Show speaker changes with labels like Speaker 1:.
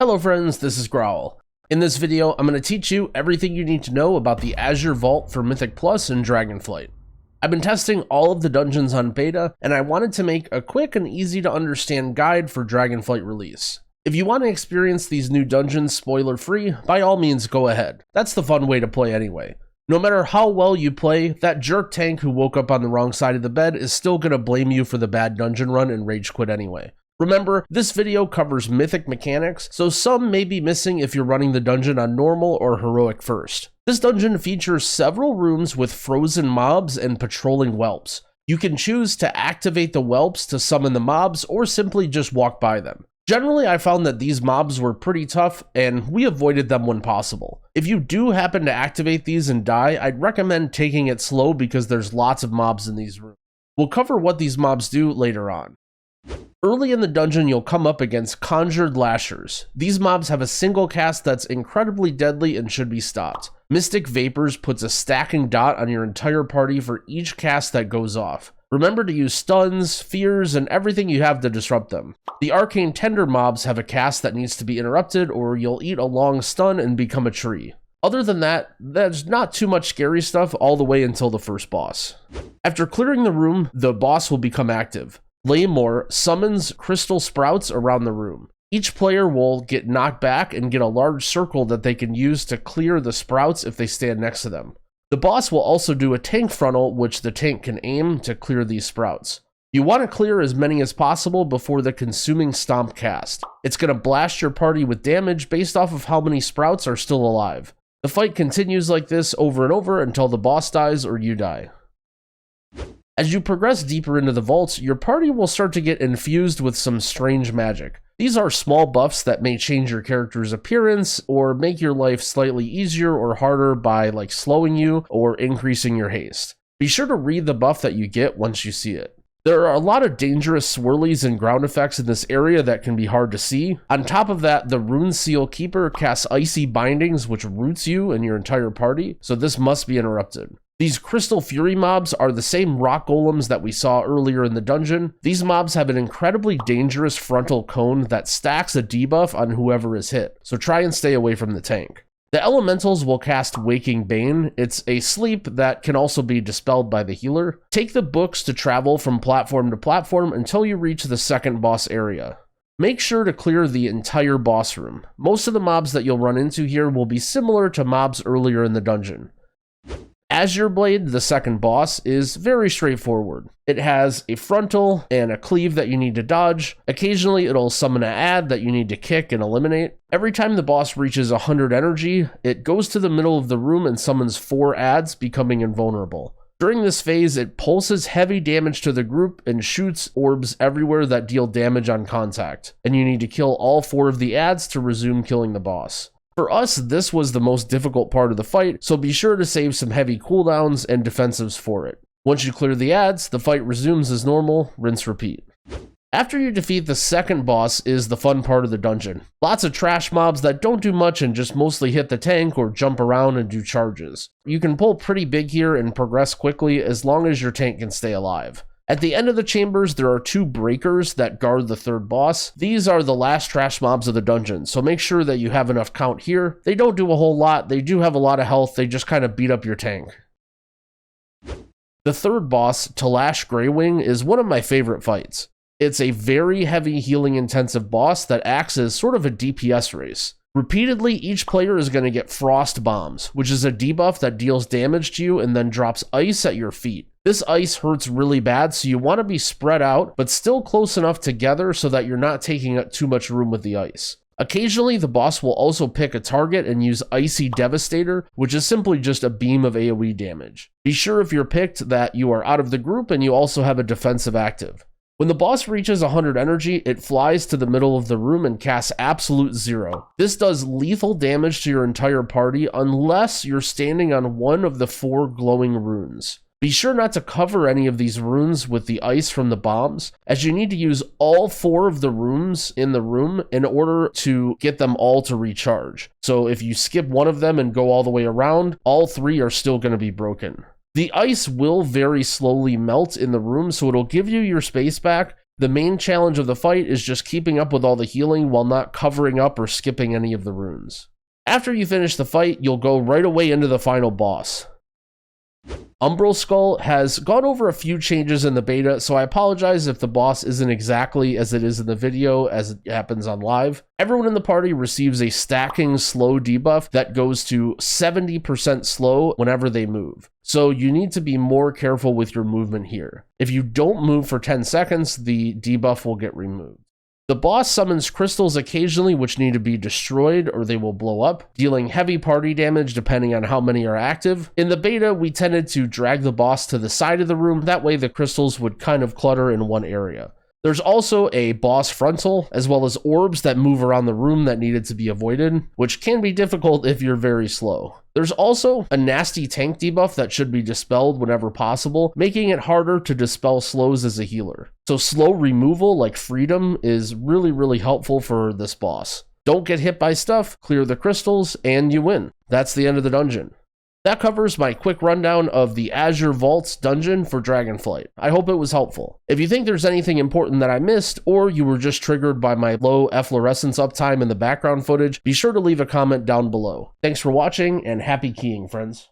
Speaker 1: Hello friends, this is Growl. In this video, I'm going to teach you everything you need to know about the Azure Vault for Mythic Plus and Dragonflight. I've been testing all of the dungeons on beta, and I wanted to make a quick and easy to understand guide for Dragonflight release. If you want to experience these new dungeons spoiler-free, by all means go ahead. That's the fun way to play anyway. No matter how well you play, that jerk tank who woke up on the wrong side of the bed is still going to blame you for the bad dungeon run and rage quit anyway. Remember, this video covers Mythic mechanics, so some may be missing if you're running the dungeon on normal or heroic first. This dungeon features several rooms with frozen mobs and patrolling whelps. You can choose to activate the whelps to summon the mobs or simply just walk by them. Generally, I found that these mobs were pretty tough, and we avoided them when possible. If you do happen to activate these and die, I'd recommend taking it slow because there's lots of mobs in these rooms. We'll cover what these mobs do later on. Early in the dungeon, you'll come up against Conjured Lashers. These mobs have a single cast that's incredibly deadly and should be stopped. Mystic Vapors puts a stacking dot on your entire party for each cast that goes off. Remember to use stuns, fears, and everything you have to disrupt them. The Arcane Tender mobs have a cast that needs to be interrupted, or you'll eat a long stun and become a tree. Other than that, there's not too much scary stuff all the way until the first boss. After clearing the room, the boss will become active. Laymore summons crystal sprouts around the room. Each player will get knocked back and get a large circle that they can use to clear the sprouts if they stand next to them. The boss will also do a tank frontal, which the tank can aim to clear these sprouts. You want to clear as many as possible before the consuming stomp cast. It's going to blast your party with damage based off of how many sprouts are still alive. The fight continues like this over and over until the boss dies or you die. As you progress deeper into the vaults, your party will start to get infused with some strange magic. These are small buffs that may change your character's appearance or make your life slightly easier or harder by slowing you or increasing your haste. Be sure to read the buff that you get once you see it. There are a lot of dangerous swirlies and ground effects in this area that can be hard to see. On top of that, the Rune Seal Keeper casts icy bindings which roots you and your entire party, so this must be interrupted. These Crystal Fury mobs are the same rock golems that we saw earlier in the dungeon. These mobs have an incredibly dangerous frontal cone that stacks a debuff on whoever is hit, so try and stay away from the tank. The elementals will cast Waking Bane. It's a sleep that can also be dispelled by the healer. Take the books to travel from platform to platform until you reach the second boss area. Make sure to clear the entire boss room. Most of the mobs that you'll run into here will be similar to mobs earlier in the dungeon. Azure Blade, the second boss, is very straightforward. It has a frontal and a cleave that you need to dodge. Occasionally, it'll summon an ad that you need to kick and eliminate. Every time the boss reaches 100 energy, it goes to the middle of the room and summons 4 ads, becoming invulnerable. During this phase, it pulses heavy damage to the group and shoots orbs everywhere that deal damage on contact, and you need to kill all 4 of the ads to resume killing the boss. For us, this was the most difficult part of the fight, so be sure to save some heavy cooldowns and defensives for it. Once you clear the ads, the fight resumes as normal, rinse repeat. After you defeat the second boss is the fun part of the dungeon. Lots of trash mobs that don't do much and just mostly hit the tank or jump around and do charges. You can pull pretty big here and progress quickly as long as your tank can stay alive. At the end of the chambers, there are 2 breakers that guard the third boss. These are the last trash mobs of the dungeon, so make sure that you have enough count here. They don't do a whole lot, they do have a lot of health, they just kind of beat up your tank. The third boss, Talash Greywing, is one of my favorite fights. It's a very heavy healing intensive boss that acts as sort of a DPS race. Repeatedly, each player is going to get Frost Bombs, which is a debuff that deals damage to you and then drops ice at your feet. This ice hurts really bad, so you want to be spread out, but still close enough together so that you're not taking up too much room with the ice. Occasionally, the boss will also pick a target and use Icy Devastator, which is simply just a beam of AoE damage. Be sure if you're picked that you are out of the group and you also have a defensive active. When the boss reaches 100 energy, it flies to the middle of the room and casts Absolute Zero. This does lethal damage to your entire party unless you're standing on one of the 4 glowing runes. Be sure not to cover any of these runes with the ice from the bombs, as you need to use all 4 of the runes in the room in order to get them all to recharge. So if you skip one of them and go all the way around, all 3 are still going to be broken. The ice will very slowly melt in the room, so it'll give you your space back, The main challenge of the fight is just keeping up with all the healing while not covering up or skipping any of the runes. After you finish the fight, you'll go right away into the final boss. Umbral Skull has gone over a few changes in the beta, so I apologize if the boss isn't exactly as it is in the video as it happens on live. Everyone in the party receives a stacking slow debuff that goes to 70% slow whenever they move. So you need to be more careful with your movement here. If you don't move for 10 seconds, the debuff will get removed. The boss summons crystals occasionally which need to be destroyed or they will blow up, dealing heavy party damage depending on how many are active. In the beta, we tended to drag the boss to the side of the room, that way the crystals would kind of clutter in one area. There's also a boss frontal, as well as orbs that move around the room that needed to be avoided, which can be difficult if you're very slow. There's also a nasty tank debuff that should be dispelled whenever possible, making it harder to dispel slows as a healer. So slow removal like freedom is really helpful for this boss. Don't get hit by stuff, clear the crystals, and you win. That's the end of the dungeon. That covers my quick rundown of the Azure Vaults dungeon for Dragonflight. I hope it was helpful. If you think there's anything important that I missed, or you were just triggered by my low efflorescence uptime in the background footage, be sure to leave a comment down below. Thanks for watching, and happy keying, friends.